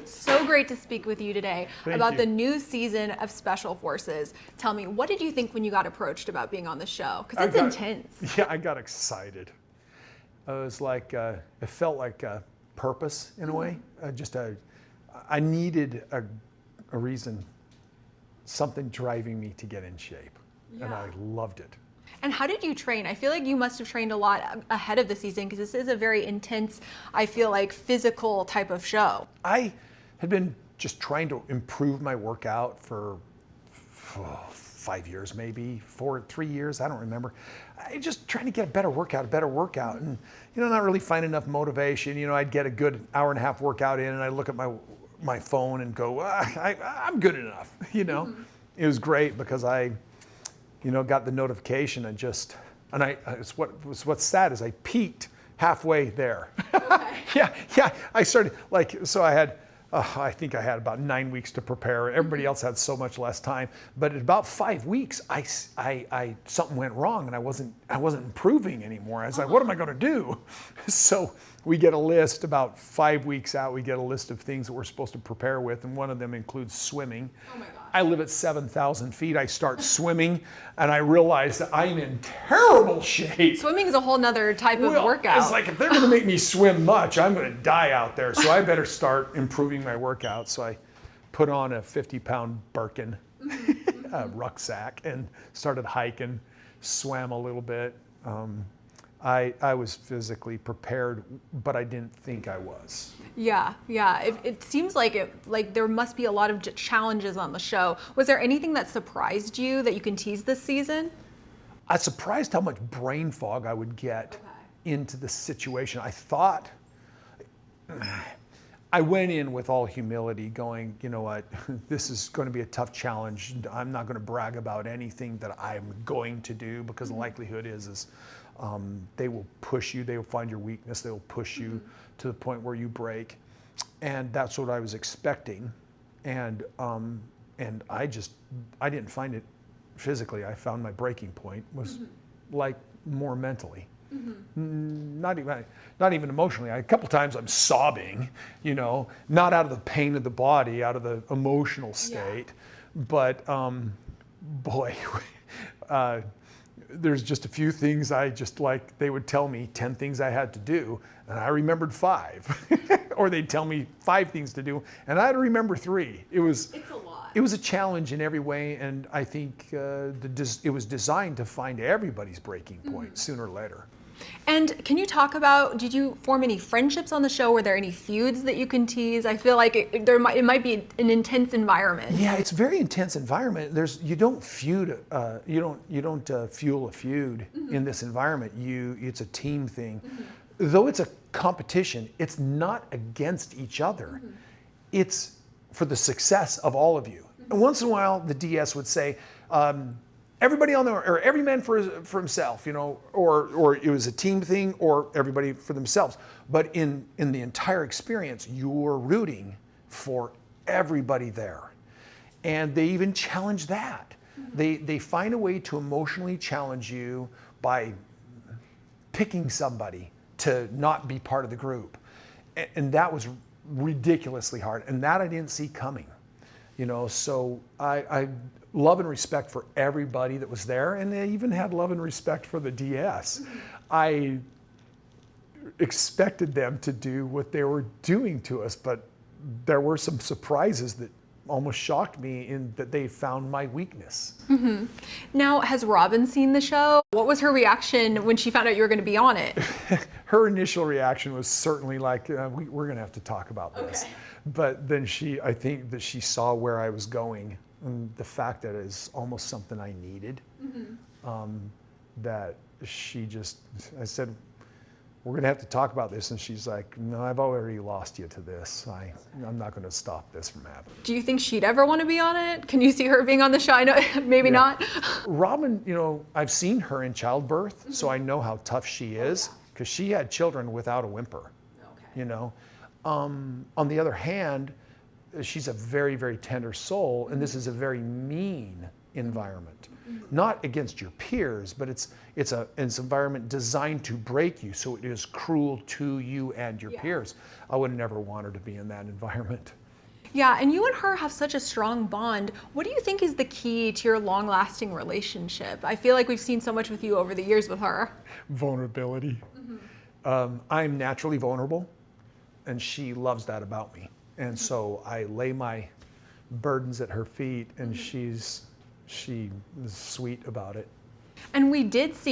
So great to speak with you today about you. the new season of Special Forces. Tell me, what did you think when you got approached about being on the show? Because it's intense. Yeah, I got excited. It was like, it felt like a purpose in a way. I needed a reason, something driving me to get in shape. Yeah. And I loved it. And how did you train? I feel like you must have trained a lot ahead of the season because this is a very intense, I feel like, physical type of show. I had been just trying to improve my workout for 5 years, maybe 3 years. I don't remember. I just trying to get a better workout, and not really find enough motivation. I'd get a good hour and a half workout in, and I look at my phone and go, I'm good enough. It was great because I got the notification and what's sad is I peaked halfway there. Okay. Yeah. I started I think I had about 9 weeks to prepare. Everybody else had so much less time. But at about 5 weeks, I something went wrong and I wasn't improving anymore. I was like, what am I going to do? So we get a list about 5 weeks out. We get a list of things that we're supposed to prepare with, and one of them includes swimming. Oh my gosh. I live at 7,000 feet. I start swimming, and I realize that I'm in terrible shape. Swimming is a whole nother type of workout. It's like if they're going to make me swim much, I'm going to die out there. So I better start improving my workout. So I put on a 50-pound Birkin rucksack and started hiking, swam a little bit. I was physically prepared, but I didn't think I was. Yeah. It seems like there must be a lot of challenges on the show. Was there anything that surprised you that you can tease this season? I was surprised how much brain fog I would get into the situation. I went in with all humility going, you know what, this is going to be a tough challenge. I'm not going to brag about anything that I'm going to do, because the likelihood is they will push you, they will find your weakness, they will push you to the point where you break. And that's what I was expecting. And I didn't find it physically. I found my breaking point was like more mentally. Not even emotionally. A couple times I'm sobbing, not out of the pain of the body, out of the emotional state. Yeah. But boy, there's just a few things they would tell me 10 things I had to do, and I remembered 5. Or they'd tell me 5 things to do, and I'd remember 3. It's a lot. It was a challenge in every way, and I think it was designed to find everybody's breaking point sooner or later. And can you talk about, did you form any friendships on the show? Were there any feuds that you can tease? I feel like it might be an intense environment. Yeah, it's a very intense environment. You don't feud. You don't fuel a feud in this environment. It's a team thing. Though it's a competition, it's not against each other. It's for the success of all of you. And once in a while, the DS would say, everybody or every man for himself, or it was a team thing, or everybody for themselves. But in the entire experience, you're rooting for everybody there. And they even challenge that. They find a way to emotionally challenge you by picking somebody to not be part of the group. And that was ridiculously hard. And that I didn't see coming. So I love and respect for everybody that was there, and they even had love and respect for the DS. I expected them to do what they were doing to us, but there were some surprises that almost shocked me in that they found my weakness. Now, has Robin seen the show? What was her reaction when she found out you were going to be on it? Her initial reaction was certainly like, we're going to have to talk about this. Okay. But then I think that she saw where I was going, and the fact that it is almost something I needed, that I said, we're going to have to talk about this. And she's like, no, I've already lost you to this. I'm not going to stop this from happening. Do you think she'd ever want to be on it? Can you see her being on the show? I know, maybe not. Robin, I've seen her in childbirth, so I know how tough she is, because she had children without a whimper. Okay. On the other hand, she's a very, very tender soul, and this is a very mean environment. Not against your peers, but it's an environment designed to break you, so it is cruel to you and your peers. I would never want her to be in that environment. Yeah, and you and her have such a strong bond. What do you think is the key to your long-lasting relationship? I feel like we've seen so much with you over the years with her. Vulnerability. I'm naturally vulnerable, and she loves that about me. And so I lay my burdens at her feet, and she is sweet about it. And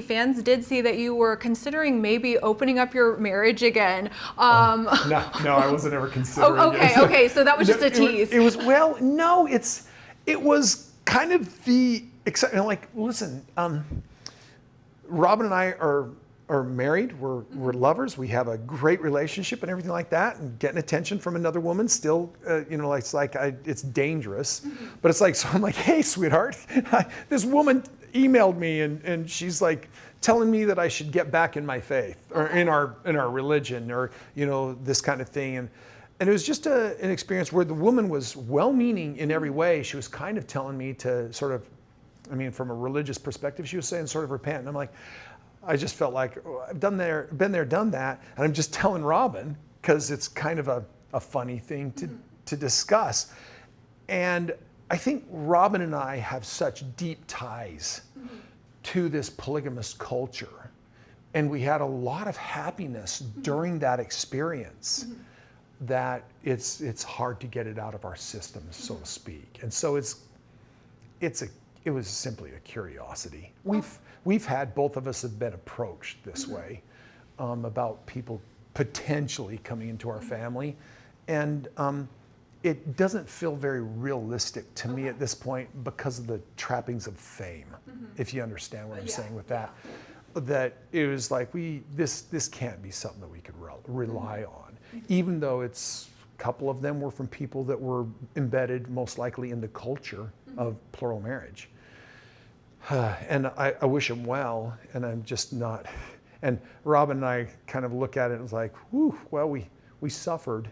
fans did see that you were considering maybe opening up your marriage again. No, I wasn't ever considering it. Okay, so that was just a tease. It was kind of the excitement. Like, listen, Robin and I are married. We're lovers. We have a great relationship and everything like that. And getting attention from another woman still, it's dangerous. But it's like, so I'm like, hey, sweetheart, this woman emailed me and she's like telling me that I should get back in my faith or in our religion or this kind of thing. And it was just an experience where the woman was well-meaning in every way. She was kind of telling me to sort of, from a religious perspective, she was saying sort of repent. And I'm like, I just felt like, I've been there, done that. And I'm just telling Robin because it's kind of a funny thing to discuss. And I think Robin and I have such deep ties to this polygamous culture. And we had a lot of happiness during that experience that it's hard to get it out of our system, so to speak. And so it was simply a curiosity. We've had, both of us have been approached this way about people potentially coming into our family. And it doesn't feel very realistic to me at this point because of the trappings of fame, if you understand what I'm saying with that. That it was like, this can't be something that we could rely on, even though a couple of them were from people that were embedded most likely in the culture of plural marriage. And I wish them well, and I'm just not. And Robin and I kind of look at it and it's like, whew, well, we suffered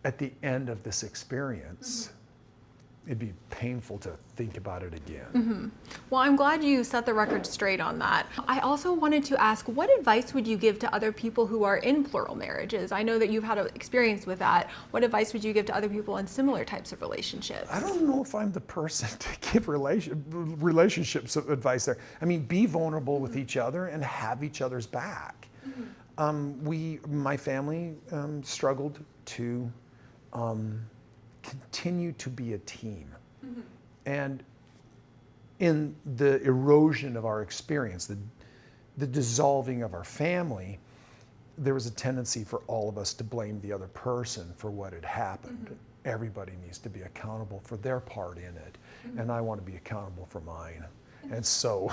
at the end of this experience. It'd be painful to think about it again. Well, I'm glad you set the record straight on that. I also wanted to ask, what advice would you give to other people who are in plural marriages? I know that you've had an experience with that. What advice would you give to other people in similar types of relationships? I don't know if I'm the person to give relationships advice there. Be vulnerable with each other and have each other's back. My family struggled to continue to be a team. And in the erosion of our experience, the dissolving of our family, there was a tendency for all of us to blame the other person for what had happened. Everybody needs to be accountable for their part in it, and I want to be accountable for mine. And so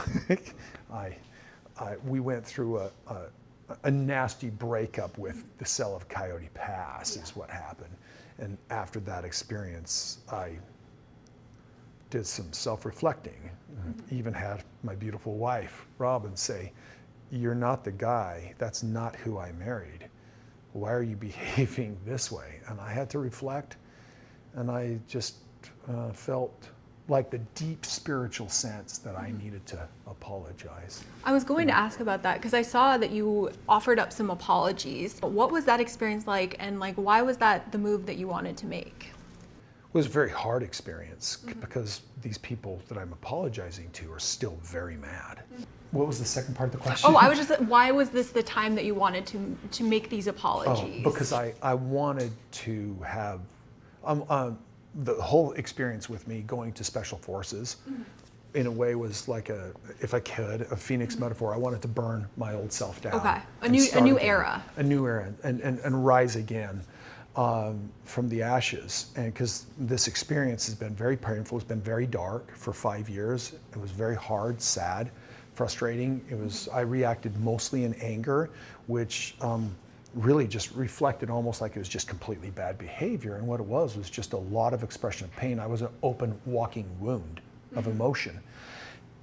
we went through a nasty breakup with the cell of Coyote Pass is what happened. And after that experience, I did some self-reflecting. Even had my beautiful wife, Robin, say, "You're not the guy. That's not who I married. Why are you behaving this way?" And I had to reflect, and I just felt like the deep spiritual sense that I needed to apologize. I was going to ask about that because I saw that you offered up some apologies. What was that experience like, and why was that the move that you wanted to make? It was a very hard experience because these people that I'm apologizing to are still very mad. What was the second part of the question? Why was this the time that you wanted to make these apologies? Because I wanted to have the whole experience with me going to special forces in a way was like if I could, a phoenix metaphor. I wanted to burn my old self down. Okay, a new era. A new era, and rise again from the ashes. And because this experience has been very painful, it's been very dark for 5 years. It was very hard, sad, frustrating. I reacted mostly in anger, which really just reflected almost like it was just completely bad behavior. And what it was just a lot of expression of pain. I was an open walking wound of emotion.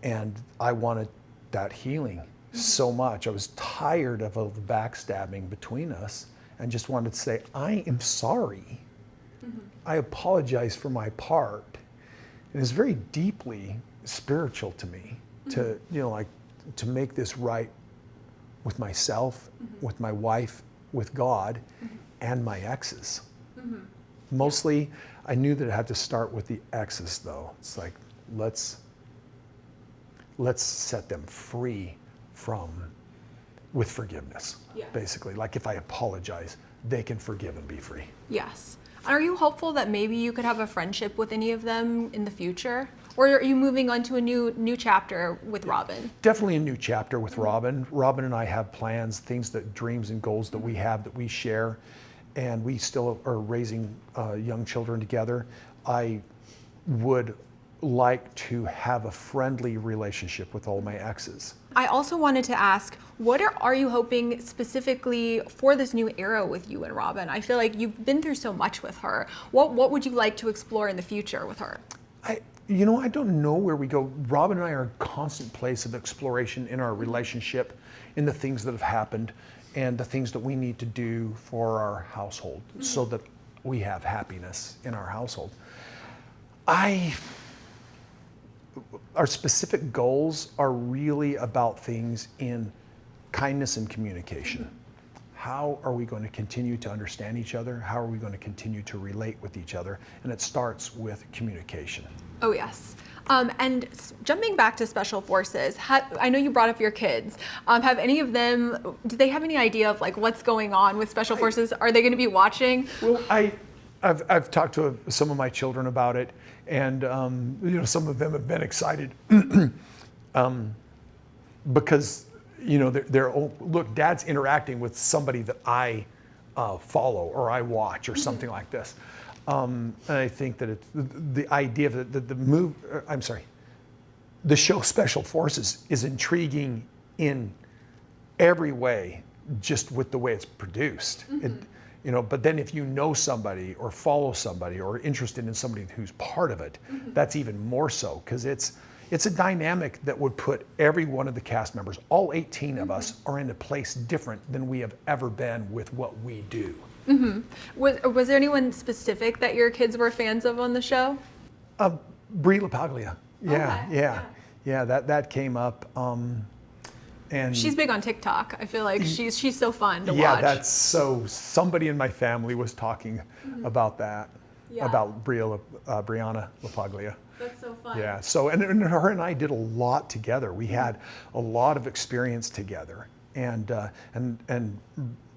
And I wanted that healing so much. I was tired of all the backstabbing between us and just wanted to say, I am sorry. I apologize for my part. And it's very deeply spiritual to me to, to make this right with myself, with my wife, with God, and my exes. Mostly, I knew that it had to start with the exes, though. It's like, let's set them free with forgiveness, basically. Like if I apologize, they can forgive and be free. Yes. Are you hopeful that maybe you could have a friendship with any of them in the future? Or are you moving on to a new chapter with Robin? Definitely a new chapter with Robin. Robin and I have plans, dreams and goals that we have that we share, and we still are raising young children together. I would like to have a friendly relationship with all my exes. I also wanted to ask, what are you hoping specifically for this new era with you and Robin? I feel like you've been through so much with her. What would you like to explore in the future with her? I don't know where we go. Robin and I are in a constant place of exploration in our relationship, in the things that have happened, and the things that we need to do for our household so that we have happiness in our household. Our specific goals are really about things in kindness and communication. How are we going to continue to understand each other? How are we going to continue to relate with each other? And it starts with communication. Oh, yes. And jumping back to Special Forces, I know you brought up your kids. Have any of them, do they have any idea of like what's going on with Special Forces? Are they going to be watching? Well, I've talked to some of my children about it, and some of them have been excited because look, Dad's interacting with somebody that I follow or I watch or something like this. And I think that the idea of the show Special Forces is intriguing in every way, just with the way it's produced. But then if you know somebody or follow somebody or are interested in somebody who's part of it, that's even more so, because it's a dynamic that would put every one of the cast members, all 18 of us, are in a place different than we have ever been with what we do. Was there anyone specific that your kids were fans of on the show? Brie LaPaglia. Okay. Yeah, that came up. And she's big on TikTok. I feel like she's so fun to watch. Yeah, that's so. Somebody in my family was talking about that, about Brianna LaPaglia. That's so fun. Yeah. So and her and I did a lot together. We had a lot of experience together, and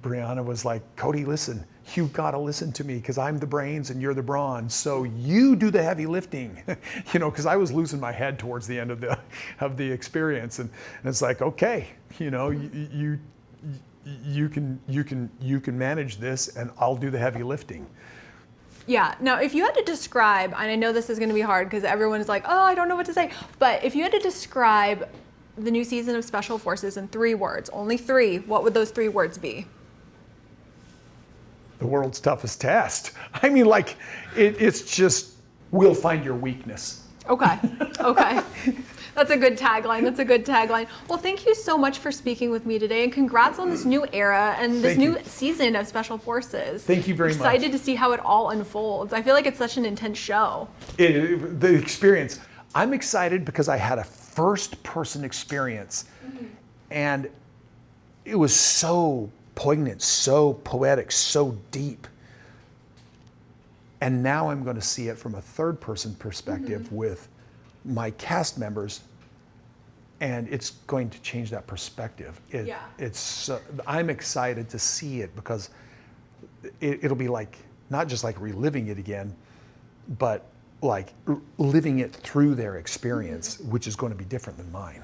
Brianna was like, Kody, listen, you gotta listen to me because I'm the brains and you're the brawn. So you do the heavy lifting, because I was losing my head towards the end of the experience, and it's like, okay, you can manage this, and I'll do the heavy lifting. Yeah. Now, if you had to describe, and I know this is going to be hard because everyone's like, oh, I don't know what to say, but if you had to describe the new season of Special Forces in 3 words, only 3, what would those 3 words be? The world's toughest test. I mean, like, it's just, we'll find your weakness. Okay. That's a good tagline. Well, thank you so much for speaking with me today, and congrats on this new era and this new season of Special Forces. Thank you very much. Excited to see how it all unfolds. I feel like it's such an intense show. The experience. I'm excited because I had a first-person experience, and it was so poignant, so poetic, so deep. And now I'm going to see it from a third-person perspective with my cast members, and it's going to change that perspective. I'm excited to see it because it'll be like, not just like reliving it again, but like living it through their experience, which is going to be different than mine.